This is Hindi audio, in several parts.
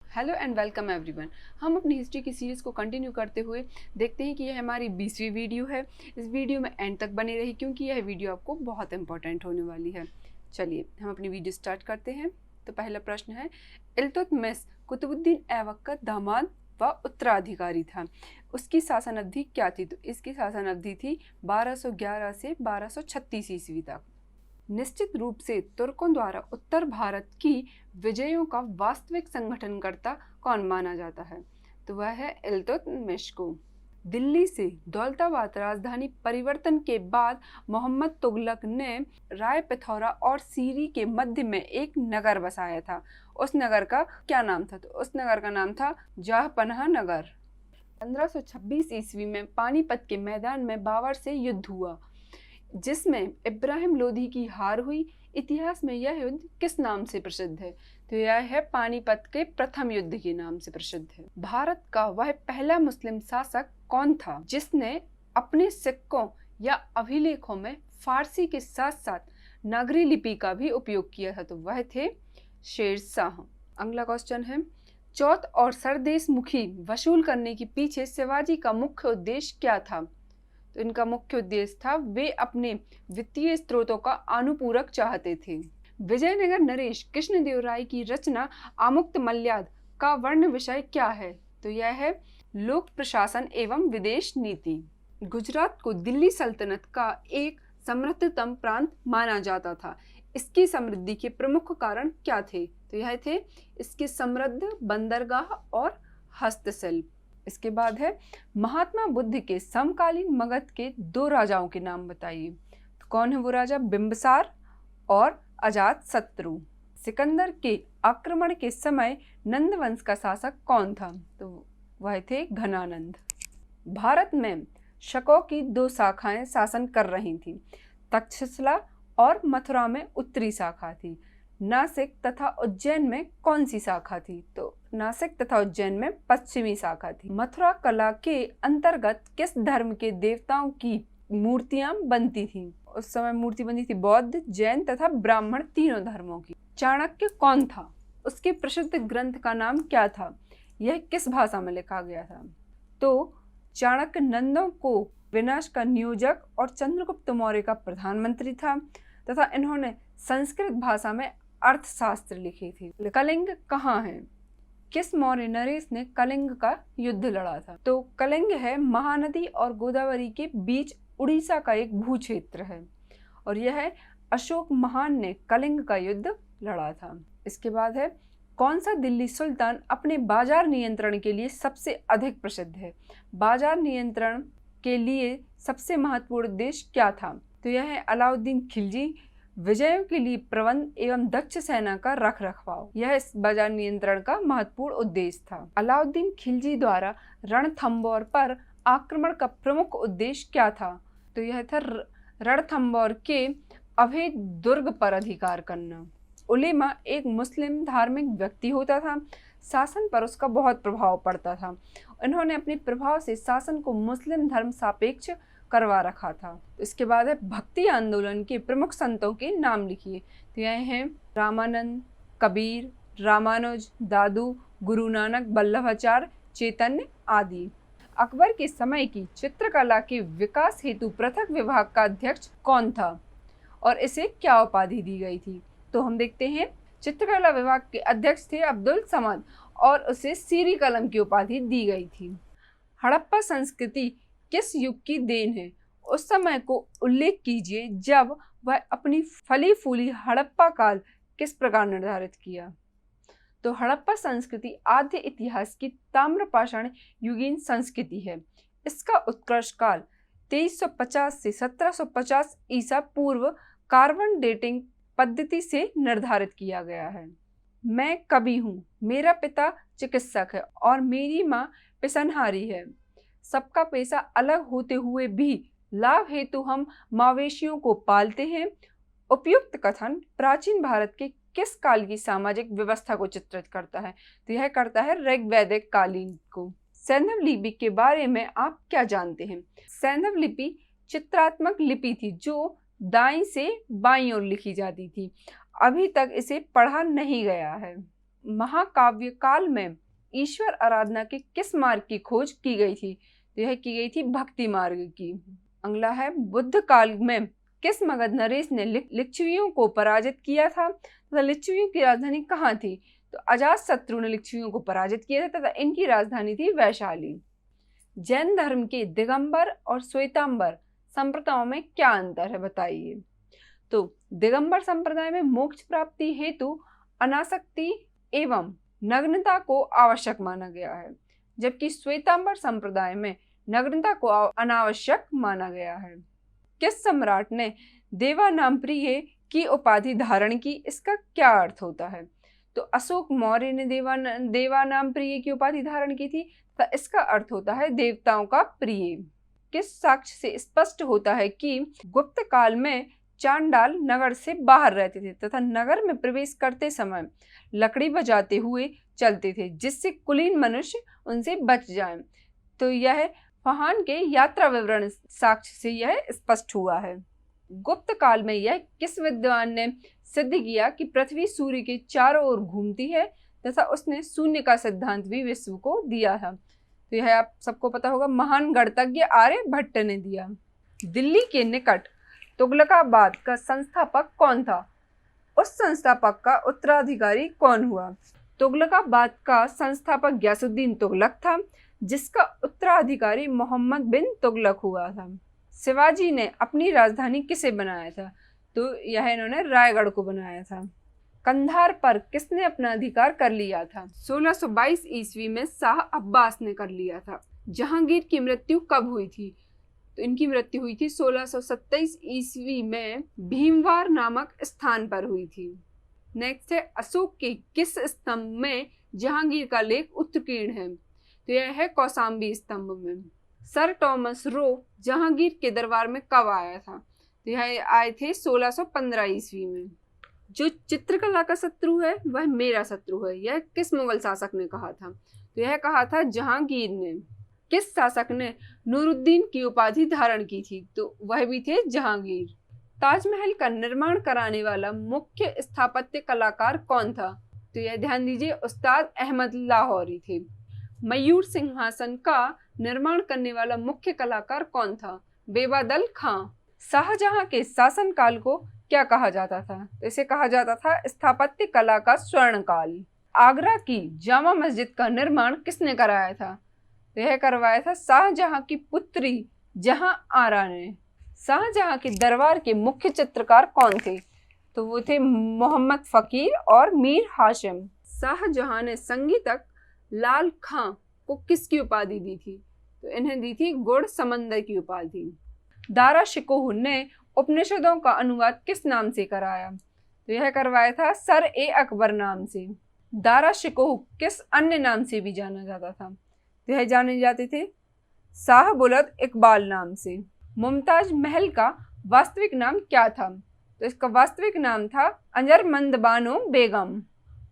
Hello and welcome everyone. हम अपनी हिस्ट्री की सीरीज़ को कंटिन्यू करते हुए देखते हैं कि यह हमारी 20वीं वीडियो है। इस वीडियो में एंड तक बने रही क्योंकि यह वीडियो आपको बहुत इंपॉर्टेंट होने वाली है। चलिए हम अपनी वीडियो स्टार्ट करते हैं। तो पहला प्रश्न है, इल्तुतमिश कुतुबुद्दीन ऐबक का दामाद व उत्तराधिकारी था। उसकी शासन अवधि क्या थी? तो इसकी शासन अवधि थी 1211 से 1236 ईस्वी तक। निश्चित रूप से तुर्कों द्वारा उत्तर भारत की विजयों का वास्तविक संगठनकर्ता कौन माना जाता है? तो वह है इल्तुतमिश को। दिल्ली से दौलताबाद राजधानी परिवर्तन के बाद मोहम्मद तुगलक ने राय पिथौरा और सीरी के मध्य में एक नगर बसाया था। उस नगर का क्या नाम था? तो उस नगर का नाम था जहांपनाह नगर। 1526 ईस्वी में पानीपत के मैदान में बाबर से युद्ध हुआ जिसमें इब्राहिम लोधी की हार हुई। इतिहास में यह युद्ध किस नाम से प्रसिद्ध है? तो यह है पानीपत के प्रथम युद्ध के नाम से प्रसिद्ध है। भारत का वह पहला मुस्लिम शासक कौन था जिसने अपने सिक्कों या अभिलेखों में फारसी के साथ साथ नागरी लिपि का भी उपयोग किया था? तो वह थे शेरशाह। अगला क्वेश्चन है, चौथ और सरदेश मुखी वसूल करने के पीछे शिवाजी का मुख्य उद्देश्य क्या था? तो इनका मुख्य उद्देश्य था वे अपने वित्तीय स्रोतों का अनुपूरक चाहते थे। विजयनगर नरेश कृष्णदेव राय की रचना आमुक्त मल्याद का वर्ण विषय क्या है? तो यह है लोक प्रशासन एवं विदेश नीति। गुजरात को दिल्ली सल्तनत का एक समृद्धतम प्रांत माना जाता था। इसकी समृद्धि के प्रमुख कारण क्या थे? तो यह थे इसके समृद्ध बंदरगाह और हस्तशिल्प। इसके बाद है, महात्मा बुद्ध के समकालीन मगध के दो राजाओं के नाम बताइए। तो कौन है वो राजा? बिंबिसार और अजात शत्रु। सिकंदर के आक्रमण के समय नंद वंश का शासक कौन था? तो वह थे घनानंद। भारत में शकों की दो शाखाएं शासन कर रही थी। तक्षशिला और मथुरा में उत्तरी शाखा थी। नासिक तथा उज्जैन में कौन सी शाखा थी? तो नासिक तथा उज्जैन में पश्चिमी शाखा थी। मथुरा कला के अंतर्गत किस धर्म के देवताओं की मूर्तियां बनती थीं? उस समय मूर्ति बनती थी बौद्ध, जैन तथा ब्राह्मण तीनों धर्मों की। चाणक्य कौन था? उसके प्रसिद्ध ग्रंथ का नाम क्या था? यह किस भाषा में लिखा गया था? तो चाणक्य नंदों को विनाश का नियोजक और चंद्रगुप्त मौर्य का प्रधानमंत्री था तथा इन्होंने संस्कृत भाषा में अर्थशास्त्र लिखी थी। कलिंग कहाँ है? किस मौर्य नरेश ने कलिंग का युद्ध लड़ा था? तो कलिंग है महानदी और गोदावरी के बीच उड़ीसा का एक भूक्षेत्र है और यह अशोक महान ने कलिंग का युद्ध लड़ा था। इसके बाद है, कौन सा दिल्ली सुल्तान अपने बाजार नियंत्रण के लिए सबसे अधिक प्रसिद्ध है? बाजार नियंत्रण के लिए सबसे महत्वपूर्ण उद्देश्य क्या था? तो यह है अलाउद्दीन खिलजी। विजयों के लिए प्रबंध एवं दक्ष सेना का रख रखाव, यह इस बाजार नियंत्रण का महत्वपूर्ण उद्देश्य था। अलाउद्दीन खिलजी द्वारा रणथंबोर पर आक्रमण का प्रमुख उद्देश्य क्या था? तो यह था रणथंबोर के अभेद दुर्ग पर अधिकार करना। उलेमा एक मुस्लिम धार्मिक व्यक्ति होता था। शासन पर उसका बहुत प्रभाव पड़ता था। इन्होंने अपने प्रभाव से शासन को मुस्लिम धर्म सापेक्ष करवा रखा था। इसके बाद है, भक्ति आंदोलन के प्रमुख संतों के नाम लिखिए। तो यह हैं रामानंद, कबीर, रामानुज, दादू, गुरु नानक, वल्लभाचार्य, चैतन्य आदि। अकबर के समय की चित्रकला के विकास हेतु पृथक विभाग का अध्यक्ष कौन था और इसे क्या उपाधि दी गई थी? तो हम देखते हैं, चित्रकला विभाग के अध्यक्ष थे अब्दुल समद और उसे सीरी कलम की उपाधि दी गई थी। हड़प्पा संस्कृति किस युग की देन है? उस समय को उल्लेख कीजिए जब वह अपनी फली फूली हड़प्पा काल किस प्रकार निर्धारित किया। तो हड़प्पा संस्कृति आद्य इतिहास की ताम्रपाषाण युगीन संस्कृति है। इसका उत्कर्ष काल 2350 से 1750 ईसा पूर्व कार्बन डेटिंग पद्धति से निर्धारित किया गया है। मैं कवि हूँ, मेरा पिता चिकित्सक है और मेरी माँ पिसनहारी है। सबका पेशा अलग होते हुए भी लाभ हेतु हम मवेशियों को पालते हैं। उपयुक्त कथन प्राचीन भारत के किस काल की सामाजिक व्यवस्था को चित्रित करता है? तो यह करता है ऋग्वैदिक कालीन को। सैंधव लिपि के बारे में आप क्या जानते हैं? सैंधव लिपि चित्रात्मक लिपि थी जो दाईं से बाईं ओर लिखी जाती थी। अभी तक इसे पढ़ा नहीं गया है। महाकाव्य काल में ईश्वर आराधना के किस मार्ग की खोज की गई थी? तो यह की गई थी भक्ति मार्ग की। अगला है बुद्ध काल में किस मगध नरेश ने लिच्छवियों को पराजित किया था तथा लिच्छवियों की राजधानी कहाँ थी? तो अजातशत्रु ने लिच्छवियों को पराजित किया था तथा इनकी राजधानी थी वैशाली। जैन धर्म के दिगंबर और श्वेतांबर संप्रदायों में क्या अंतर है बताइए? तो दिगंबर संप्रदाय में मोक्ष प्राप्ति हेतु अनासक्ति एवं नग्नता को आवश्यक माना गया है, जबकि श्वेतांबर संप्रदाय में नग्नता को अनावश्यक माना गया है। किस सम्राट ने देवानामप्रिय की उपाधि धारण की? इसका क्या अर्थ होता है? तो अशोक मौर्य ने देवानामप्रिय की उपाधि धारण की थी, तो इसका अर्थ होता है देवताओं का प्रिय। किस साक्ष्य से स्पष्ट होता है कि गुप्त काल में चांडाल नगर से बाहर रहते थे तथा नगर में प्रवेश करते समय लकड़ी बजाते हुए चलते थे, जिससे कुलीन मनुष्य उनसे बच जाएं? तो यह फहान के यात्रा विवरण साक्ष्य से यह स्पष्ट हुआ है। गुप्त काल में यह किस विद्वान ने सिद्ध किया कि पृथ्वी सूर्य के चारों ओर घूमती है तथा उसने शून्य का सिद्धांत भी विश्व को दिया था? तो यह आप सबको पता होगा, महान गणितज्ञ आर्यभट्ट ने दिया। दिल्ली के निकट तुगलकाबाद का संस्थापक कौन था? उस संस्थापक का उत्तराधिकारी कौन हुआ? तुगलकाबाद का संस्थापक गयासुद्दीन तुगलक था, जिसका उत्तराधिकारी मोहम्मद बिन तुगलक हुआ था। शिवाजी ने अपनी राजधानी किसे बनाया था? तो यह इन्होंने रायगढ़ को बनाया था। कंधार पर किसने अपना अधिकार कर लिया था? 1622 ईस्वी में शाह अब्बास ने कर लिया था। जहांगीर की मृत्यु कब हुई थी? तो इनकी मृत्यु हुई थी 1627 ईस्वी में भीमवार नामक स्थान पर हुई थी। नेक्स्ट है अशोक के किस स्तंभ में जहांगीर का लेख उत्कीर्ण है? तो यह है कौशाम्बी स्तंभ में। सर टॉमस रो जहांगीर के दरबार में कब आया था? तो यह आए थे 1615 ईस्वी में। जो चित्रकला का शत्रु है वह मेरा शत्रु है, यह किस मुगल शासक ने कहा था? तो यह कहा था जहांगीर ने। किस शासक ने नूरुद्दीन की उपाधि धारण की थी? तो वह भी थे जहांगीर। ताजमहल का निर्माण कराने वाला मुख्य स्थापत्य कलाकार कौन था? तो यह ध्यान दीजिए, उस्ताद अहमद लाहौरी थे। मयूर सिंहासन का निर्माण करने वाला मुख्य कलाकार कौन था? बेबादल खां। शाहजहां के शासनकाल को क्या कहा जाता था? तो इसे कहा जाता था स्थापत्य कला का स्वर्णकाल। आगरा की जामा मस्जिद का निर्माण किसने कराया था? तो यह करवाया था शाहजहां की पुत्री जहां आरा ने। शाहजहां के दरबार के मुख्य चित्रकार कौन थे? तो वो थे मोहम्मद फकीर और मीर हाशिम। शाहजहां ने संगीतक लाल खां को किसकी उपाधि दी थी? तो इन्हें दी थी गुड़ समंदर की उपाधि। दारा शिकोह ने उपनिषदों का अनुवाद किस नाम से कराया? तो यह करवाया था सर ए अकबर नाम से। दारा शिकोह किस अन्य नाम से भी जाना जाता था? तो यह जाने जाते थे शाह बुलंद इकबाल नाम से। मुमताज महल का वास्तविक नाम क्या था? तो इसका वास्तविक नाम था अंजरमंद बानो बेगम।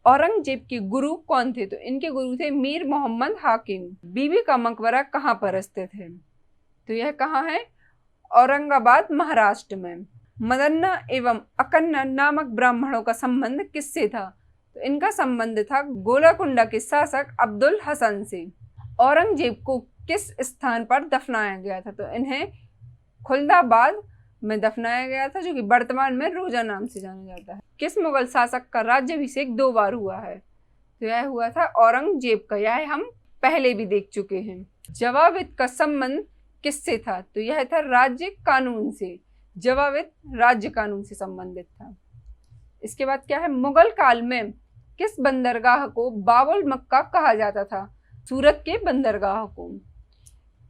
औरंगजेब के गुरु कौन थे? तो इनके गुरु थे मीर मोहम्मद हाकिम। बीबी का मकबरा कहाँ पर स्थित है? तो यह कहाँ है? औरंगाबाद महाराष्ट्र में। मदन्ना एवं अकन्ना नामक ब्राह्मणों का संबंध किससे था? तो इनका संबंध था गोलाकुंडा के शासक अब्दुल हसन से। औरंगजेब को किस स्थान पर दफनाया गया था? तो इन्हें खुलदाबाद में दफनाया गया था, जो कि वर्तमान में रोजा नाम से जाना जाता है। किस मुगल शासक का राज्याभिषेक 2 बार हुआ है? तो यह हुआ था औरंगजेब का। यह हम पहले भी देख चुके हैं। जवाबित का संबंध किससे था? तो यह था राज्य कानून से। जवाबित राज्य कानून से संबंधित था। इसके बाद क्या है? मुगल काल में किस बंदरगाह को बाबुल मक्का कहा जाता था? सूरत के बंदरगाह को।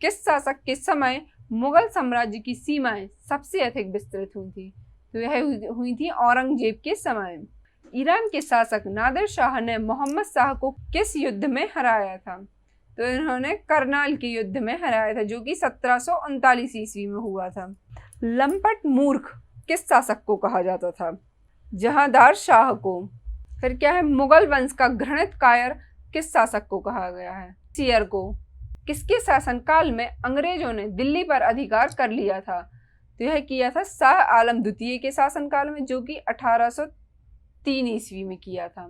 किस शासक के समय मुगल साम्राज्य की सीमाएं सबसे अधिक विस्तृत हुई थी? तो यह हुई थी औरंगजेब के समय। ईरान के शासक नादिर शाह ने मोहम्मद शाह को किस युद्ध में हराया था? तो इन्होंने करनाल के युद्ध में हराया था, जो कि 1739 ईस्वी में हुआ था। लंपट मूर्ख किस शासक को कहा जाता था? जहांदार शाह को। फिर क्या है? मुगल वंश का घृणित कायर किस शासक को कहा गया है? सियर को। किसके शासनकाल में अंग्रेजों ने दिल्ली पर अधिकार कर लिया था? तो यह किया था शाह आलम द्वितीय के शासनकाल में, जो कि 1803 ईस्वी में किया था।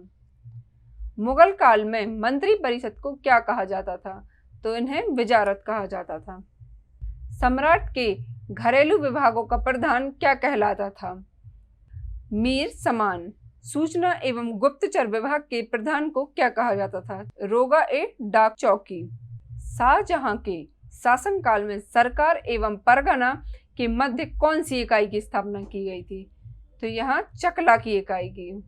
मुगल काल में मंत्री परिषद को क्या कहा जाता था? तो इन्हें विजारत कहा जाता था। सम्राट के घरेलू विभागों का प्रधान क्या कहलाता था? मीर समान। सूचना एवं गुप्तचर विभाग के प्रधान को क्या कहा जाता था? रोगा ए डाक चौकी। शाहजहां के शासनकाल में सरकार एवं परगना के मध्य कौन सी इकाई की स्थापना की गई थी? तो यहाँ चकला की इकाई की।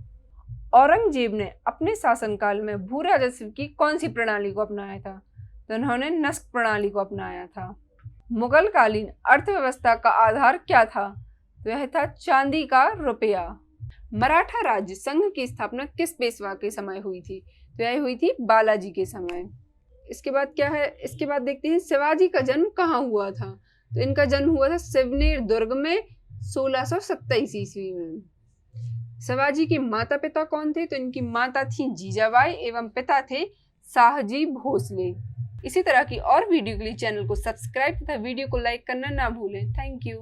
औरंगजेब ने अपने शासनकाल में भू राजस्व की कौन सी प्रणाली को अपनाया था? तो उन्होंने नस्क प्रणाली को अपनाया था। मुगल कालीन अर्थव्यवस्था का आधार क्या था? तो यह था चांदी का रुपया। मराठा राज्य संघ की स्थापना किस पेशवा के समय हुई थी? तो यह हुई थी बालाजी के समय। इसके बाद क्या है? इसके बाद देखते हैं शिवाजी का जन्म कहाँ हुआ था? तो इनका जन्म हुआ था शिवनेर दुर्ग में 1627 ईस्वी में। शिवाजी के माता पिता कौन थे? तो इनकी माता थी जीजाबाई एवं पिता थे शाहजी भोसले। इसी तरह की और वीडियो के लिए चैनल को सब्सक्राइब तथा वीडियो को लाइक करना ना भूलें। Thank you.